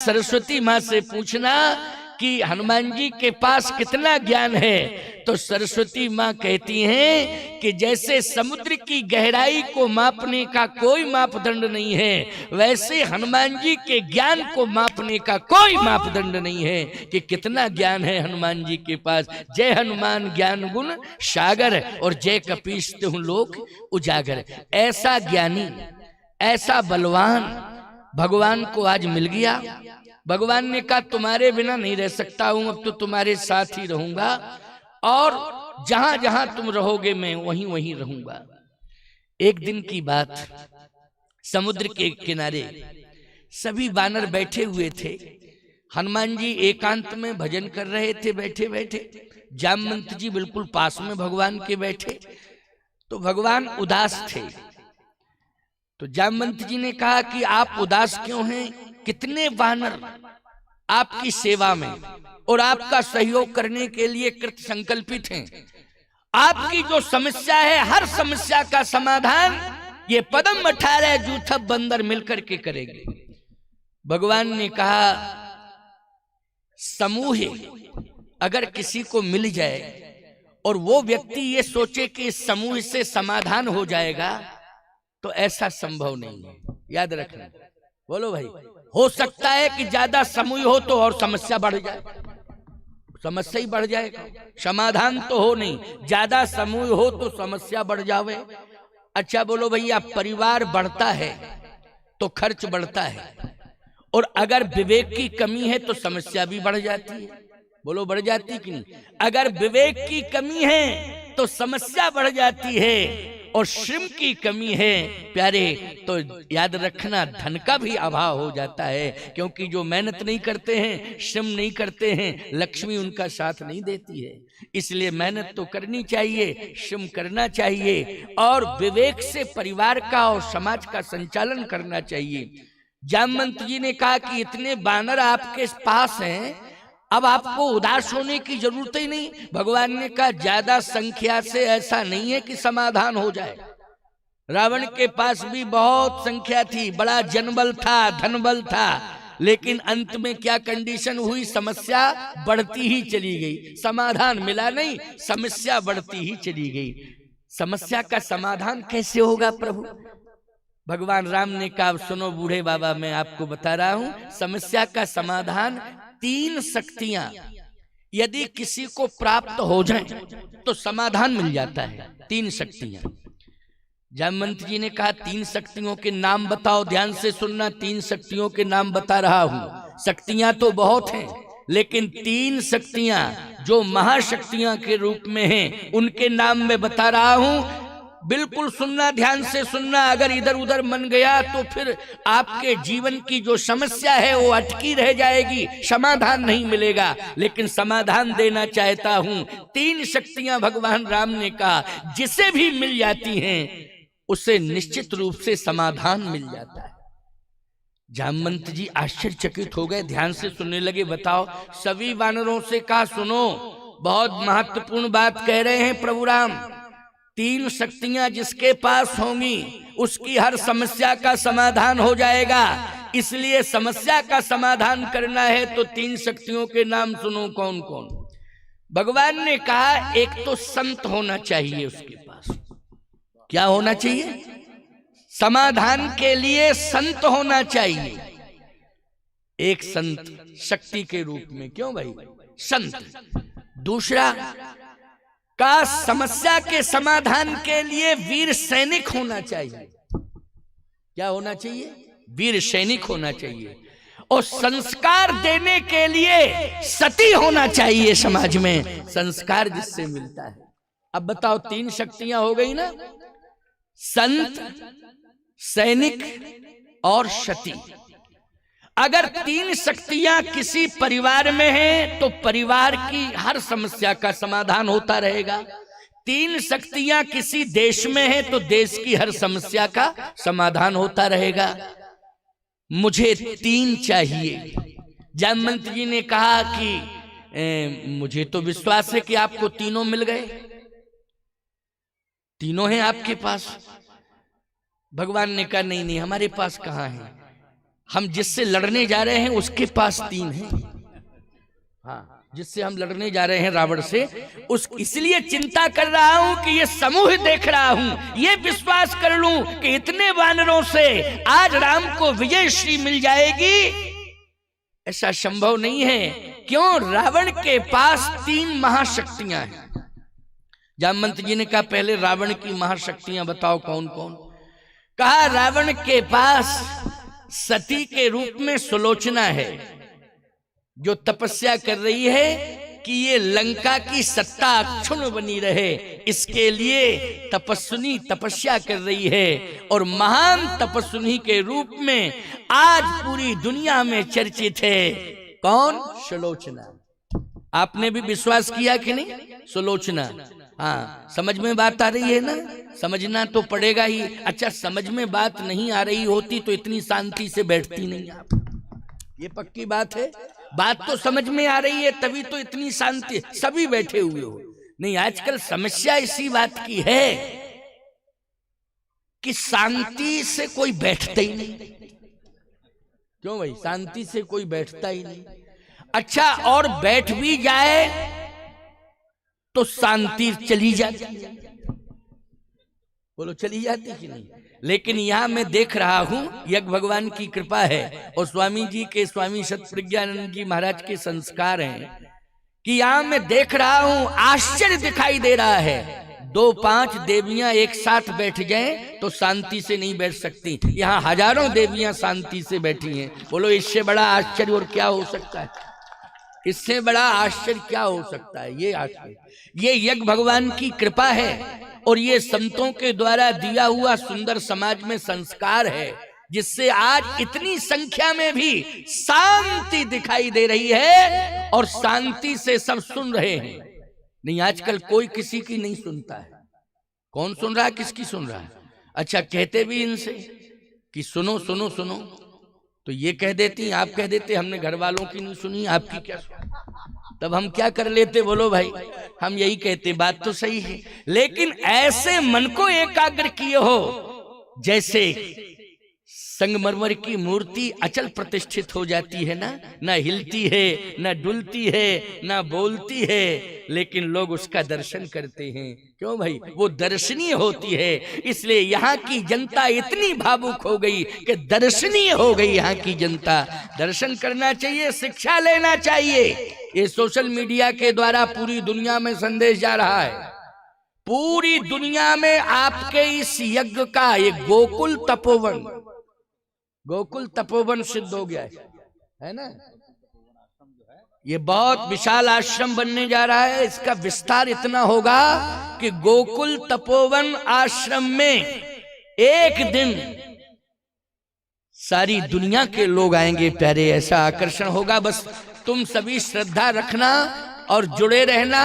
सरस्वती माँ से पूछना कि हनुमान जी के पास कितना ज्ञान है। तो सरस्वती माँ कहती हैं कि जैसे समुद्र की गहराई को मापने का कोई मापदंड नहीं है, वैसे हनुमान जी के ज्ञान को मापने का कोई मापदंड नहीं है कि कितना ज्ञान है हनुमान जी के पास। जय हनुमान ज्ञान गुण सागर और जय कपीस तिहुँ लोक उजागर। ऐसा ज्ञानी, ऐसा बलवान भगवान को आज मिल गया। भगवान ने कहा तुम्हारे बिना नहीं रह सकता हूं, अब तो तुम्हारे साथ ही रहूंगा और जहां जहां तुम रहोगे मैं वहीं वहीं रहूंगा। एक दिन की बात, समुद्र के किनारे सभी वानर बैठे हुए थे। हनुमान जी एकांत में भजन कर रहे थे बैठे बैठे। जामवंत जी बिल्कुल पास में भगवान के बैठे। तो भगवान उदास थे। तो जामवंत जी ने कहा कि आप उदास क्यों हैं? कितने वानर आपकी सेवा में और आपका सहयोग करने के लिए कृत संकल्पित हैं। आपकी जो समस्या है, हर समस्या का समाधान ये पदम 18 जूथब बंदर मिलकर के करेंगे। भगवान ने कहा समूह अगर किसी को मिल जाए और वो व्यक्ति ये सोचे कि इस समूह से समाधान हो जाएगा, तो ऐसा संभव नहीं है। याद रखना। बोलो भाई। हो सकता है कि ज्यादा समूह हो तो और समस्या बढ़ जाए, समस्या ही बढ़ जाएगा, समाधान तो हो नहीं। ज्यादा समूह हो तो समस्या बढ़ जावे। अच्छा बोलो भैया, परिवार बढ़ता है तो खर्च बढ़ता है, और अगर विवेक की कमी है तो समस्या भी बढ़ जाती है। बोलो बढ़ जाती कि नहीं? अगर विवेक की कमी है तो समस्या बढ़ जाती है, और श्रम की कमी है प्यारे तो याद रखना धन का भी अभाव हो जाता है। क्योंकि जो मेहनत नहीं करते हैं, श्रम नहीं करते हैं, लक्ष्मी उनका साथ नहीं देती है। इसलिए मेहनत तो करनी चाहिए, श्रम करना चाहिए, और विवेक से परिवार का और समाज का संचालन करना चाहिए। जामवंत जी ने कहा कि इतने बानर आपके पास हैं, अब आपको उदास होने की जरूरत ही नहीं। भगवान ने कहा ज्यादा संख्या से ऐसा नहीं है कि समाधान हो जाए। रावण के पास भी बहुत संख्या थी, बड़ा जनबल था, धनबल था, लेकिन अंत में क्या कंडीशन हुई? समस्या बढ़ती ही चली गई, समाधान मिला नहीं, समस्या बढ़ती ही चली गई। समस्या का समाधान कैसे होगा प्रभु? भगवान राम ने कहा सुनो बूढ़े बाबा, मैं आपको बता रहा हूं समस्या का समाधान। 3 शक्तियां यदि किसी को प्राप्त हो जाए तो समाधान मिल जाता है। 3 शक्तियां। जामवंत जी ने कहा 3 शक्तियों के नाम बताओ। ध्यान से सुनना, 3 शक्तियों के नाम बता रहा हूं। शक्तियां तो बहुत हैं, लेकिन 3 शक्तियां जो महाशक्तियां के रूप में हैं उनके नाम मैं बता रहा हूं। बिल्कुल सुनना, ध्यान से सुनना। अगर इधर उधर मन गया तो फिर आपके जीवन की जो समस्या है वो अटकी रह जाएगी, समाधान नहीं मिलेगा। लेकिन समाधान देना चाहता हूं। 3 शक्तियां भगवान राम ने कहा जिसे भी मिल जाती हैं उसे निश्चित रूप से समाधान मिल जाता है। जामवंत जी आश्चर्यचकित हो गए, ध्यान से सुनने लगे। बताओ। सभी वानरों से कहा सुनो, बहुत महत्वपूर्ण बात कह रहे हैं प्रभु राम। 3 शक्तियां जिसके पास होंगी उसकी हर समस्या का समाधान हो जाएगा। इसलिए समस्या का समाधान करना है तो 3 शक्तियों के नाम सुनो कौन कौन। भगवान ने कहा एक तो संत होना चाहिए उसके पास। क्या होना चाहिए? समाधान के लिए संत होना चाहिए। एक संत शक्ति के रूप में, क्यों भाई? संत। दूसरा का समस्या के समाधान के लिए वीर सैनिक होना चाहिए। क्या होना चाहिए? वीर सैनिक होना चाहिए। और संस्कार देने के लिए सती होना चाहिए समाज में, संस्कार जिससे मिलता है। अब बताओ 3 शक्तियां हो गई ना, संत, सैनिक और सती। अगर 3 शक्तियां किसी परिवार में हैं तो परिवार की हर समस्या का समाधान होता रहेगा। 3 शक्तियां किसी देश में हैं तो देश की हर समस्या का समाधान होता रहेगा। मुझे 3 चाहिए। जामवंत जी ने कहा कि मुझे तो विश्वास है कि आपको तीनों मिल गए, तीनों हैं आपके पास। भगवान ने कहा नहीं नहीं, हमारे पास कहां है, हम जिससे लड़ने जा रहे हैं उसके पास 3 हैं। हाँ, जिससे हम लड़ने जा रहे हैं रावण से, उस इसलिए चिंता कर रहा हूं कि ये समूह देख रहा हूं, ये विश्वास कर लूं कि इतने वानरों से आज राम को विजय श्री मिल जाएगी। ऐसा संभव नहीं है। क्यों? रावण के पास 3 महाशक्तियां हैं। जामवंत जी ने कहा पहले रावण की महाशक्तियां बताओ कौन कौन। कहा रावण के पास सती के रूप में सुलोचना है, जो तपस्या कर रही है कि ये लंका की सत्ता अक्षुण्ण बनी रहे, इसके लिए तपस्विनी तपस्या कर रही है। और महान तपस्विनी के रूप में आज पूरी दुनिया में चर्चित है कौन? सुलोचना। आपने भी विश्वास किया कि नहीं? सुलोचना। हाँ, समझ में बात आ रही है ना? समझना तो पड़ेगा ही। अच्छा, समझ में बात नहीं आ रही होती तो इतनी शांति से बैठती नहीं आप, ये पक्की बात है। बात तो समझ में आ रही है तभी तो इतनी शांति, सभी बैठे हुए हो। नहीं, आजकल समस्या इसी बात की है कि शांति से कोई बैठता ही नहीं। क्यों भाई? शांति से कोई बैठता ही नहीं। अच्छा, और बैठ भी जाए तो शांति चली जाती है। बोलो, चली जाती कि नहीं? लेकिन यहां मैं देख रहा हूं, यज्ञ भगवान की कृपा है और स्वामी जी के, स्वामी सतप्रज्ञानंद जी महाराज के संस्कार हैं कि यहां मैं देख रहा हूं, आश्चर्य दिखाई दे रहा है। 2-5 देवियां एक साथ बैठ जाएं तो शांति से नहीं बैठ सकती। यहाँ हजारों देवियां शांति से बैठी हैं। बोलो, इससे बड़ा आश्चर्य और क्या हो सकता है? इससे बड़ा आश्चर्य क्या हो सकता है? ये आश्चर्य, ये यज्ञ भगवान की कृपा है और ये संतों के द्वारा दिया हुआ सुंदर समाज में संस्कार है, जिससे आज इतनी संख्या में भी शांति दिखाई दे रही है और शांति से सब सुन रहे हैं। नहीं, आजकल कोई किसी की नहीं सुनता है। कौन सुन रहा है? किसकी सुन रहा है? अच्छा, कहते भी इनसे कि सुनो सुनो सुनो, तो ये कह देती, आप कह देते हमने घर वालों की नहीं सुनी, आपकी क्या सुनी? तब हम क्या कर लेते? बोलो भाई, हम यही कहते, बात तो सही है। लेकिन ऐसे मन को एकाग्र किए हो जैसे संगमरमर की मूर्ति अचल प्रतिष्ठित हो जाती है ना, ना हिलती है, ना डुलती है, ना बोलती है, लेकिन लोग उसका दर्शन करते हैं। क्यों भाई? वो दर्शनीय होती है। इसलिए यहाँ की जनता इतनी भावुक हो गई कि दर्शनीय हो गई। यहाँ की जनता दर्शन करना चाहिए, शिक्षा लेना चाहिए। ये सोशल मीडिया के द्वारा पूरी दुनिया में संदेश जा रहा है। पूरी दुनिया में आपके इस यज्ञ का एक गोकुल तपोवन, गोकुल तपोवन सिद्ध हो गया है ना? ये बहुत विशाल आश्रम बनने जा रहा है। इसका विस्तार इतना होगा कि गोकुल तपोवन आश्रम में एक दिन सारी दुनिया के लोग आएंगे प्यारे। ऐसा आकर्षण होगा। बस तुम सभी श्रद्धा रखना और जुड़े रहना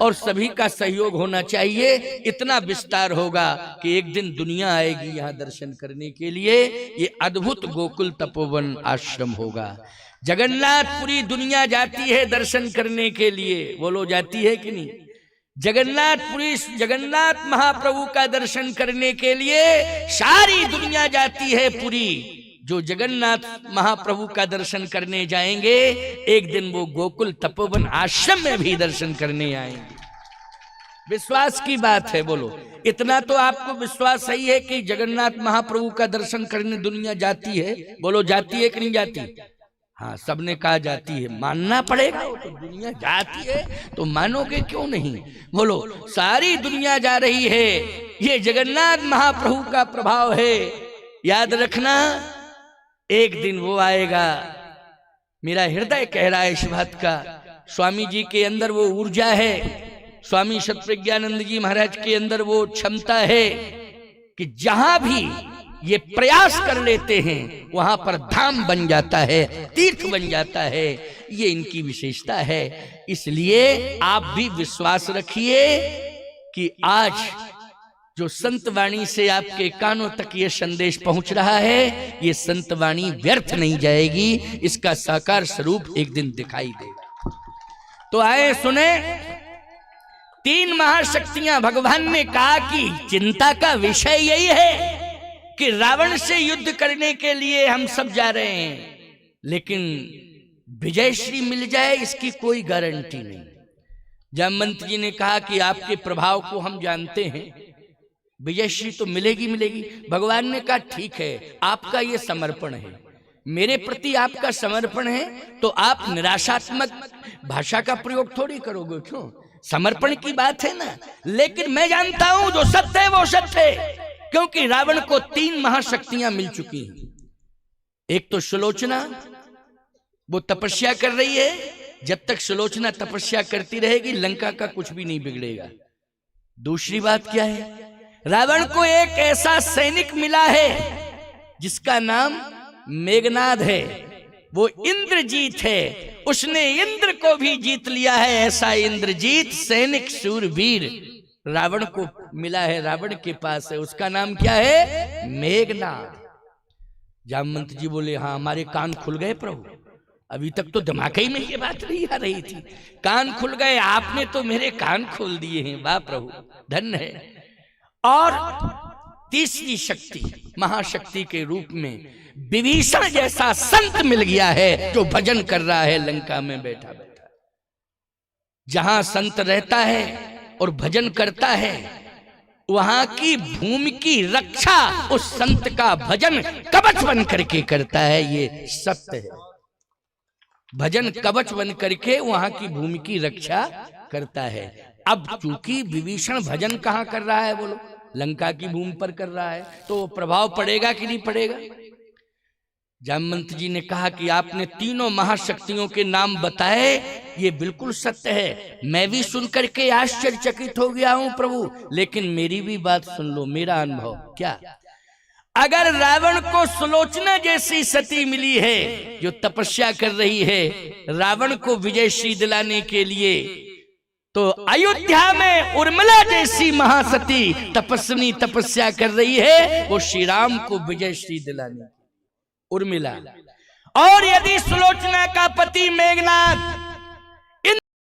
और सभी का सहयोग होना चाहिए। इतना विस्तार होगा कि एक दिन दुनिया आएगी यहाँ दर्शन करने के लिए। ये अद्भुत गोकुल तपोवन आश्रम होगा। जगन्नाथपुरी दुनिया जाती है दर्शन करने के लिए। बोलो, जाती है कि नहीं? जगन्नाथपुरी, जगन्नाथ महाप्रभु का दर्शन करने के लिए सारी दुनिया जाती है पूरी। जो जगन्नाथ महाप्रभु का दर्शन करने जाएंगे, एक दिन वो गोकुल तपोवन आश्रम में भी दर्शन करने आएंगे। विश्वास की बात है। बोलो, इतना तो आपको विश्वास सही है कि जगन्नाथ महाप्रभु का दर्शन करने दुनिया जाती है। बोलो, जाती है कि नहीं जाती? हाँ, सबने कहा जाती है। मानना पड़ेगा, तो दुनिया जाती है तो मानोगे क्यों नहीं? बोलो, सारी दुनिया जा रही है। ये जगन्नाथ महाप्रभु का प्रभाव है। याद रखना, एक दिन वो आएगा। मेरा हृदय कह रहा है इस बात का। स्वामी जी के अंदर वो ऊर्जा है, स्वामी सतप्रज्ञानंद जी महाराज के अंदर वो क्षमता है कि जहां भी ये प्रयास कर लेते हैं वहां पर धाम बन जाता है, तीर्थ बन जाता है। ये इनकी विशेषता है। इसलिए आप भी विश्वास रखिए कि आज जो संत वाणी से आपके कानों तक ये संदेश पहुंच रहा है, ये संत वाणी व्यर्थ नहीं जाएगी। इसका साकार स्वरूप एक दिन दिखाई देगा। तो आए सुने, 3 महाशक्तियां। भगवान ने कहा कि चिंता का विषय यही है कि रावण से युद्ध करने के लिए हम सब जा रहे हैं, लेकिन विजयश्री मिल जाए इसकी कोई गारंटी नहीं। जामवंत जी ने कहा कि आपके प्रभाव को हम जानते हैं, विजयश्री तो मिलेगी मिलेगी। भगवान ने कहा ठीक है, आपका ये समर्पण है, मेरे प्रति आपका समर्पण है, तो आप निराशात्मक भाषा का प्रयोग थोड़ी करोगे। क्यों, समर्पण की बात है ना। लेकिन मैं जानता हूं जो सत्य है वो सत्य है, क्योंकि रावण को 3 महाशक्तियां मिल चुकी हैं। एक तो सुलोचना, वो तपस्या कर रही है, जब तक सुलोचना तपस्या करती रहेगी लंका का कुछ भी नहीं बिगड़ेगा। दूसरी बात क्या है, रावण को एक ऐसा सैनिक मिला है जिसका नाम मेघनाद है, वो इंद्रजीत है, उसने इंद्र को भी जीत लिया है। ऐसा इंद्रजीत सैनिक शूरवीर रावण को मिला है, रावण के पास है, उसका नाम क्या है, मेघनाद। जामवंत जी बोले हाँ, हमारे कान खुल गए प्रभु, अभी तक तो दिमाग ही में ये बात नहीं आ रही थी, कान खुल गए, आपने तो मेरे कान खोल दिए हैं, वाह प्रभु, धन्य है। और तीसरी शक्ति, महाशक्ति के रूप में विभीषण जैसा संत मिल गया है, जो भजन कर रहा है लंका में बैठा बैठा। जहां संत रहता है और भजन करता है, वहां की भूमि की रक्षा उस संत का भजन कवच बन करके करता है, ये सत्य है। भजन कवच बन करके वहां की भूमि की रक्षा करता है। अब चूंकि विभीषण भजन कहां कर रहा है, बोलो, लंका की भूमि पर कर रहा है, तो प्रभाव पड़ेगा कि नहीं पड़ेगा। जामवंत जी ने कहा कि आपने 3 महाशक्तियों के नाम बताए, ये बिल्कुल सत्य है, मैं भी सुनकर के आश्चर्यचकित हो गया हूं प्रभु, लेकिन मेरी भी बात सुन लो, मेरा अनुभव क्या। अगर रावण को सुलोचना जैसी सती मिली है जो तपस्या कर रही है रावण को विजयश्री दिलाने के लिए, तो अयोध्या में उर्मिला जैसी महासती तपस्विनी तपस्या कर रही है वो श्री राम को विजयश्री दिलाने, उर्मिला। और यदि सुलोचना का पति मेघनाद